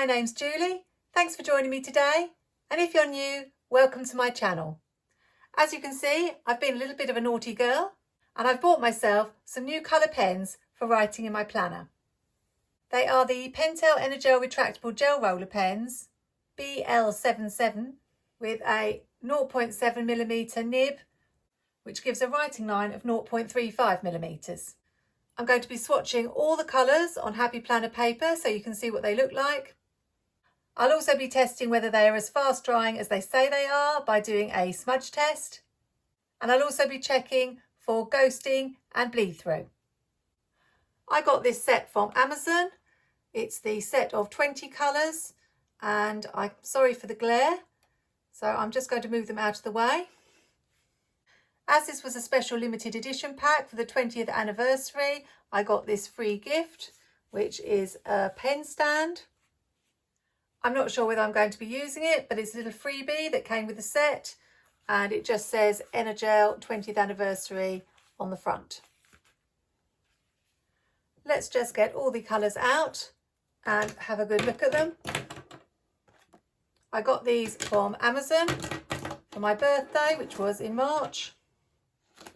my name's Julie. Thanks for joining me today. And if you're new, welcome to my channel. As you can see, I've been a little bit of a naughty girl and I've bought myself some new colour pens for writing in my planner. They are the PENTEL ENERGEL Retractable Gel Roller Pens, BL77, with a 0.7mm nib, which gives a writing line of 0.35mm. I'm going to be swatching all the colours on Happy Planner paper so you can see what they look like. I'll also be testing whether they are as fast drying as they say they are by doing a smudge test. And I'll also be checking for ghosting and bleed through. I got this set from Amazon. It's the set of 20 colours and I'm sorry for the glare, so I'm just going to move them out of the way. As this was a special limited edition pack for the 20th anniversary, I got this free gift, which is a pen stand. I'm not sure whether I'm going to be using it, but it's a little freebie that came with the set, and it just says Energel 20th anniversary on the front. Let's just get all the colours out and have a good look at them. I got these from Amazon for my birthday, which was in March.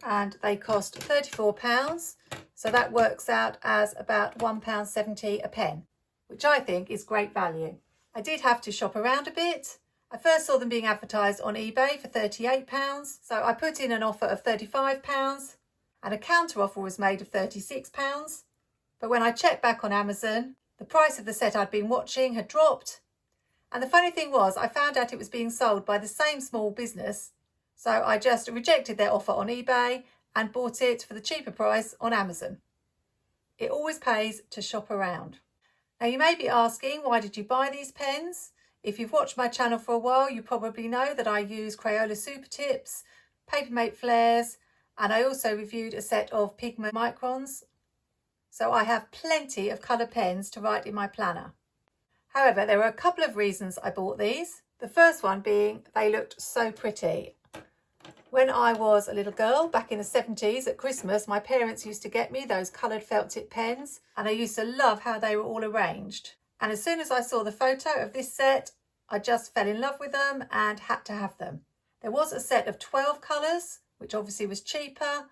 And they cost £34, so that works out as about £1.70 a pen, which I think is great value. I did have to shop around a bit. I first saw them being advertised on eBay for £38, so I put in an offer of £35 and a counter offer was made of £36. But when I checked back on Amazon, the price of the set I'd been watching had dropped. And the funny thing was, I found out it was being sold by the same small business. So I just rejected their offer on eBay and bought it for the cheaper price on Amazon. It always pays to shop around. Now you may be asking, why did you buy these pens? If you've watched my channel for a while, you probably know that I use Crayola Super Tips, Papermate Flares, and I also reviewed a set of Pigma Microns. So I have plenty of colour pens to write in my planner. However, there were a couple of reasons I bought these. The first one being they looked so pretty. When I was a little girl, back in the 70s at Christmas, my parents used to get me those coloured felt tip pens and I used to love how they were all arranged. And as soon as I saw the photo of this set, I just fell in love with them and had to have them. There was a set of 12 colours, which obviously was cheaper,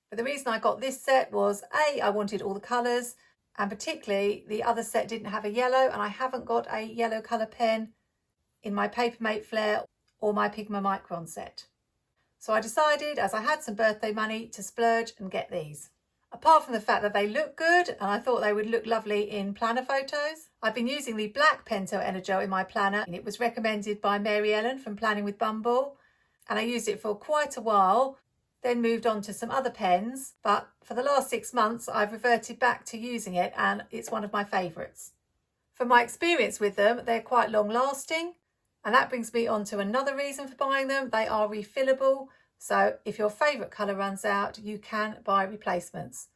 but the reason I got this set was A, I wanted all the colours, and particularly the other set didn't have a yellow and I haven't got a yellow colour pen in my Papermate Flare or my Pigma Micron set. So I decided, as I had some birthday money, to splurge and get these. Apart from the fact that they look good and I thought they would look lovely in planner photos, I've been using the black Pentel Energel in my planner and it was recommended by Mary Ellen from Planning with Bumble, and I used it for quite a while, then moved on to some other pens, but for the last 6 months I've reverted back to using it and it's one of my favourites. From my experience with them, they're quite long lasting. And that brings me on to another reason for buying them. They are refillable, so if your favourite colour runs out, you can buy replacements.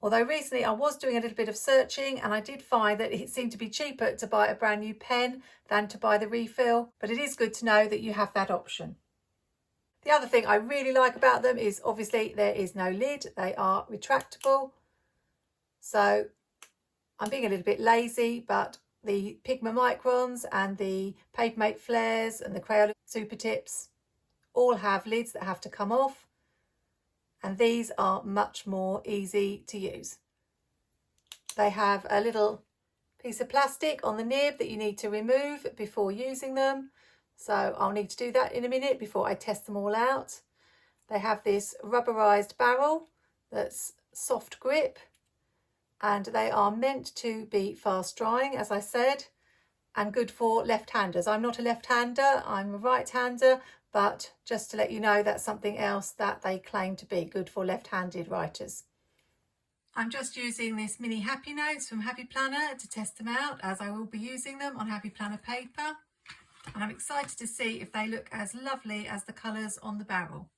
Although recently I was doing a little bit of searching and I did find that it seemed to be cheaper to buy a brand new pen than to buy the refill, but it is good to know that you have that option. The other thing I really like about them is obviously there is no lid. They are retractable. So I'm being a little bit lazy, but the Pigma Microns and the Papermate Flares and the Crayola Super Tips all have lids that have to come off, and these are much more easy to use. They have a little piece of plastic on the nib that you need to remove before using them, so I'll need to do that in a minute before I test them all out. They have this rubberized barrel that's soft grip, and they are meant to be fast drying, as I said, and good for left-handers. I'm not a left-hander, I'm a right-hander, but just to let you know, that's something else that they claim to be good for left-handed writers. I'm just using this mini Happy Notes from Happy Planner to test them out, as I will be using them on Happy Planner paper. And I'm excited to see if they look as lovely as the colours on the barrel.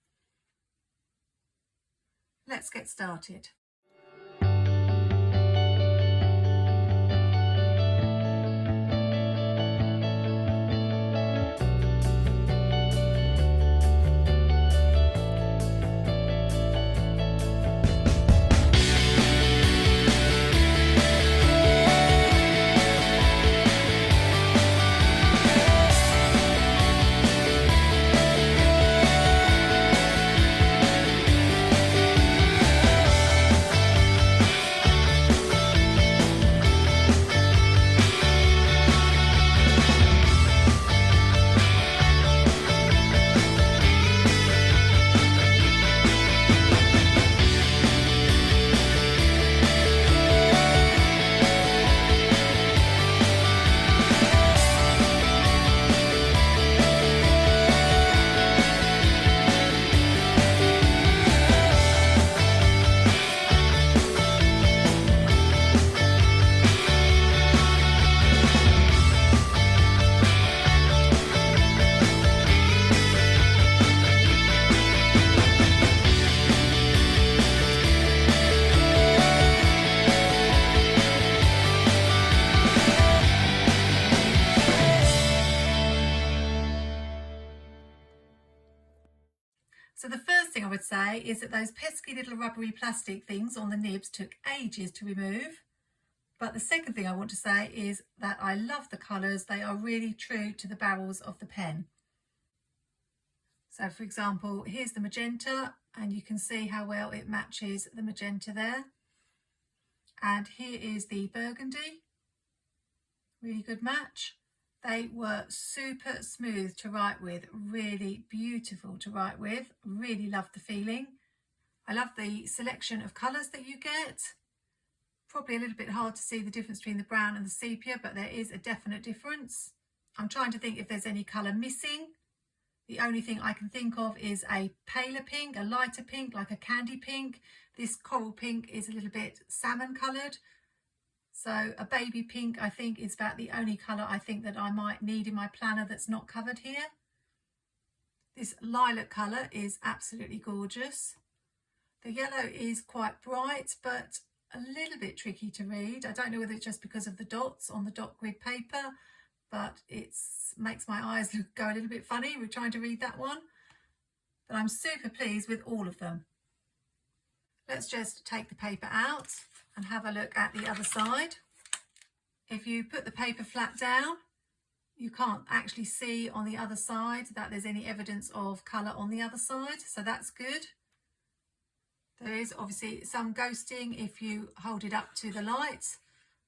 Let's get started. say is that those pesky little rubbery plastic things on the nibs took ages to remove. But the second thing I want to say is that I love the colours. They are really true to the barrels of the pen. So for example, here's the magenta, and you can see how well it matches the magenta there. And here is the burgundy, really good match. They were super smooth to write with, really beautiful to write with, really love the feeling. I love the selection of colours that you get. Probably a little bit hard to see the difference between the brown and the sepia, but there is a definite difference. I'm trying to think if there's any colour missing. The only thing I can think of is a paler pink, a lighter pink, like a candy pink. This coral pink is a little bit salmon coloured. So a baby pink, I think, is about the only colour I think that I might need in my planner that's not covered here. This lilac colour is absolutely gorgeous. The yellow is quite bright, but a little bit tricky to read. I don't know whether it's just because of the dots on the dot grid paper, but it makes my eyes go a little bit funny. We're trying to read that one. But I'm super pleased with all of them. Let's just take the paper out and have a look at the other side. If you put the paper flat down, you can't actually see on the other side that there's any evidence of colour on the other side, so that's good. There is obviously some ghosting if you hold it up to the light.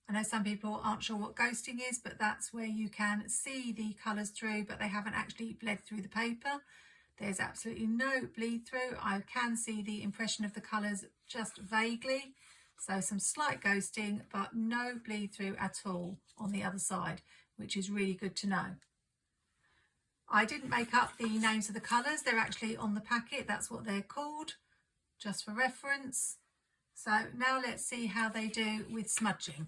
I know some people aren't sure what ghosting is, but that's where you can see the colours through, but they haven't actually bled through the paper. There's absolutely no bleed through. I can see the impression of the colours just vaguely. So some slight ghosting, but no bleed through at all on the other side, which is really good to know. I didn't make up the names of the colours. They're actually on the packet. That's what they're called, just for reference. So now let's see how they do with smudging.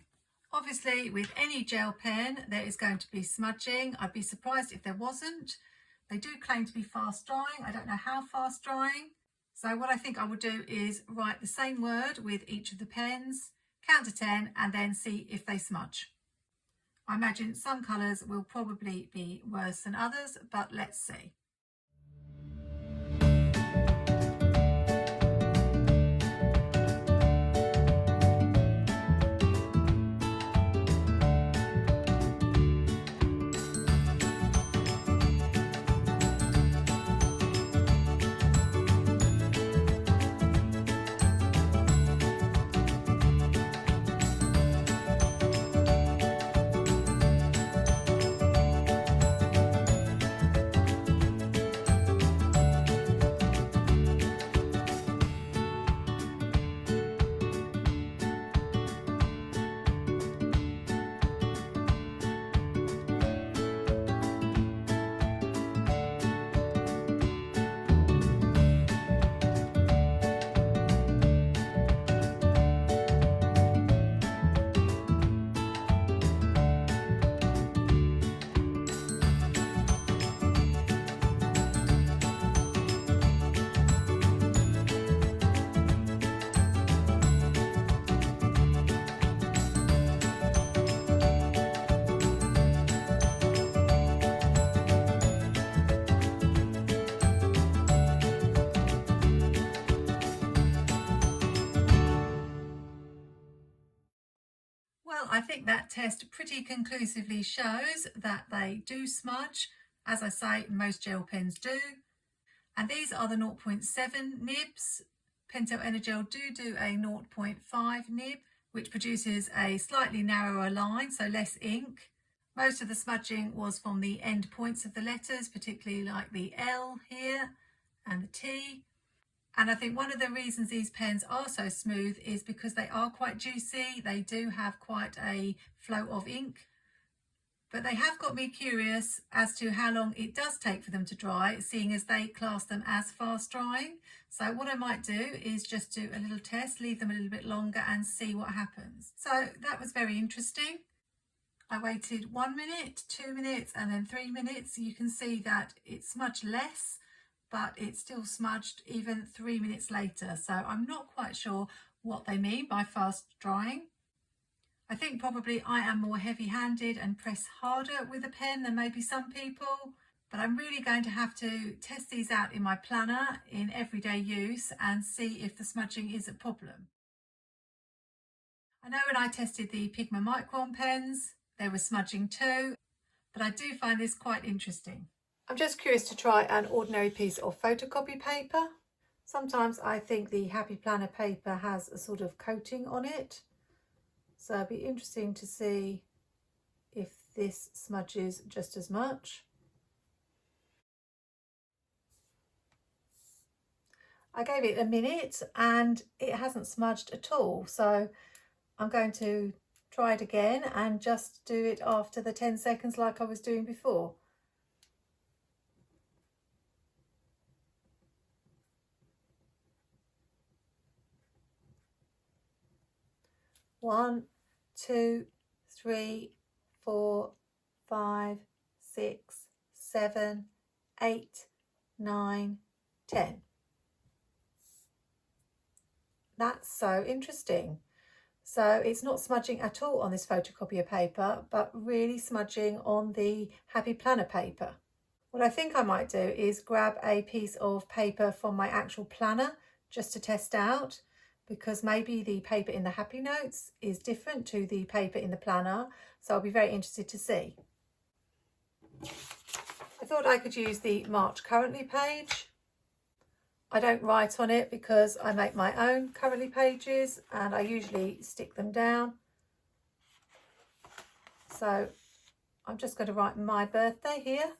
Obviously, with any gel pen, there is going to be smudging. I'd be surprised if there wasn't. They do claim to be fast drying. I don't know how fast drying. So what I think I would do is write the same word with each of the pens, count to 10, and then see if they smudge. I imagine some colours will probably be worse than others, but let's see. Well, I think that test pretty conclusively shows that they do smudge. As I say, most gel pens do. And these are the 0.7 nibs. Pentel Energel do a 0.5 nib, which produces a slightly narrower line, so less ink. Most of the smudging was from the end points of the letters, particularly like the L here and the T. And I think one of the reasons these pens are so smooth is because they are quite juicy. They do have quite a flow of ink. But they have got me curious as to how long it does take for them to dry, seeing as they class them as fast drying. So what I might do is just do a little test, leave them a little bit longer and see what happens. So that was very interesting. I waited 1 minute, 2 minutes and then 3 minutes. You can see that it smudged less, but it still smudged even 3 minutes later. So I'm not quite sure what they mean by fast drying. I think probably I am more heavy-handed and press harder with a pen than maybe some people. But I'm really going to have to test these out in my planner in everyday use and see if the smudging is a problem. I know when I tested the Pigma Micron pens, there was smudging too, but I do find this quite interesting. I'm just curious to try an ordinary piece of photocopy paper. Sometimes I think the Happy Planner paper has a sort of coating on it. So it'd be interesting to see if this smudges just as much. I gave it a minute and it hasn't smudged at all. So I'm going to try it again and just do it after the 10 seconds like I was doing before. One, 2, 3, 4, 5, 6, 7, 8, 9, 10. That's so interesting. So it's not smudging at all on this photocopier paper, but really smudging on the Happy Planner paper. What I think I might do is grab a piece of paper from my actual planner just to test out, because maybe the paper in the Happy Notes is different to the paper in the planner. So I'll be very interested to see. I thought I could use the March Currently page. I don't write on it because I make my own currently pages and I usually stick them down. So I'm just going to write my birthday here.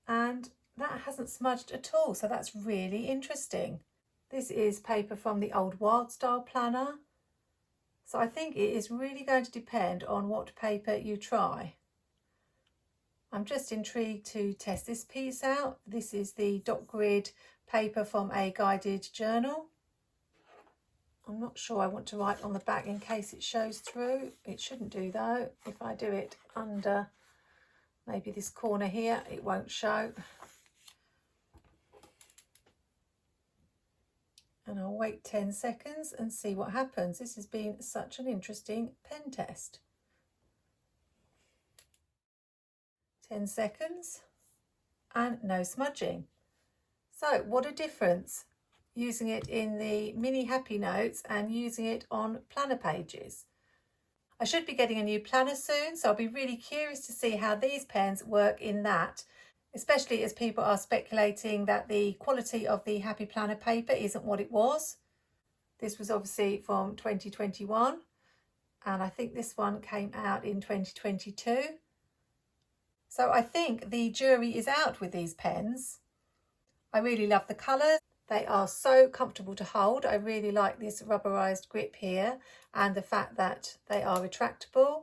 And that hasn't smudged at all, so that's really interesting. This is paper from the old Wild Style planner. So I think it is really going to depend on what paper you try. I'm just intrigued to test this piece out. This is the dot grid paper from a guided journal. I'm not sure I want to write on the back in case it shows through. It shouldn't do though. If I do it under maybe this corner here, it won't show. And I'll wait 10 seconds and see what happens. This has been such an interesting pen test. 10 seconds and no smudging. So what a difference using it in the mini Happy Notes and using it on planner pages. I should be getting a new planner soon, so I'll be really curious to see how these pens work in that, especially as people are speculating that the quality of the Happy Planner paper isn't what it was. This was obviously from 2021 and I think this one came out in 2022. So I think the jury is out with these pens. I really love the colours. They are so comfortable to hold. I really like this rubberized grip here and the fact that they are retractable.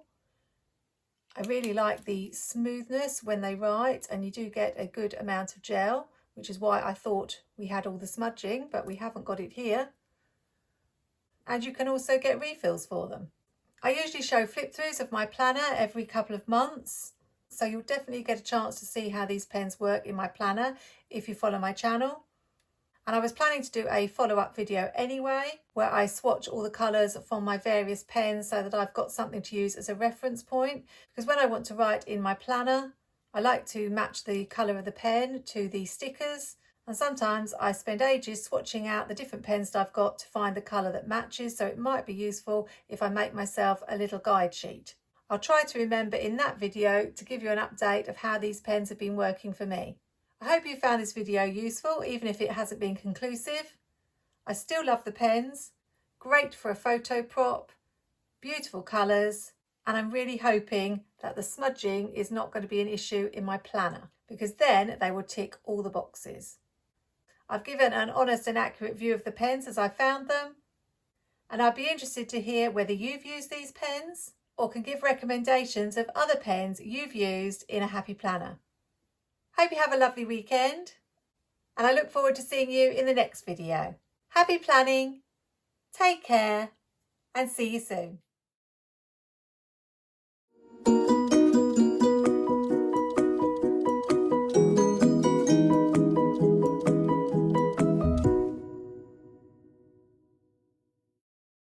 I really like the smoothness when they write, and you do get a good amount of gel, which is why I thought we had all the smudging, but we haven't got it here. And you can also get refills for them. I usually show flip throughs of my planner every couple of months, so you'll definitely get a chance to see how these pens work in my planner if you follow my channel. And I was planning to do a follow-up video anyway, where I swatch all the colours from my various pens so that I've got something to use as a reference point. Because when I want to write in my planner, I like to match the colour of the pen to the stickers. And sometimes I spend ages swatching out the different pens that I've got to find the colour that matches. So it might be useful if I make myself a little guide sheet. I'll try to remember in that video to give you an update of how these pens have been working for me. I hope you found this video useful, even if it hasn't been conclusive. I still love the pens, great for a photo prop, beautiful colours, and I'm really hoping that the smudging is not going to be an issue in my planner, because then they will tick all the boxes. I've given an honest and accurate view of the pens as I found them, and I'd be interested to hear whether you've used these pens or can give recommendations of other pens you've used in a Happy Planner. Hope you have a lovely weekend, and I look forward to seeing you in the next video. Happy planning, take care, and see you soon.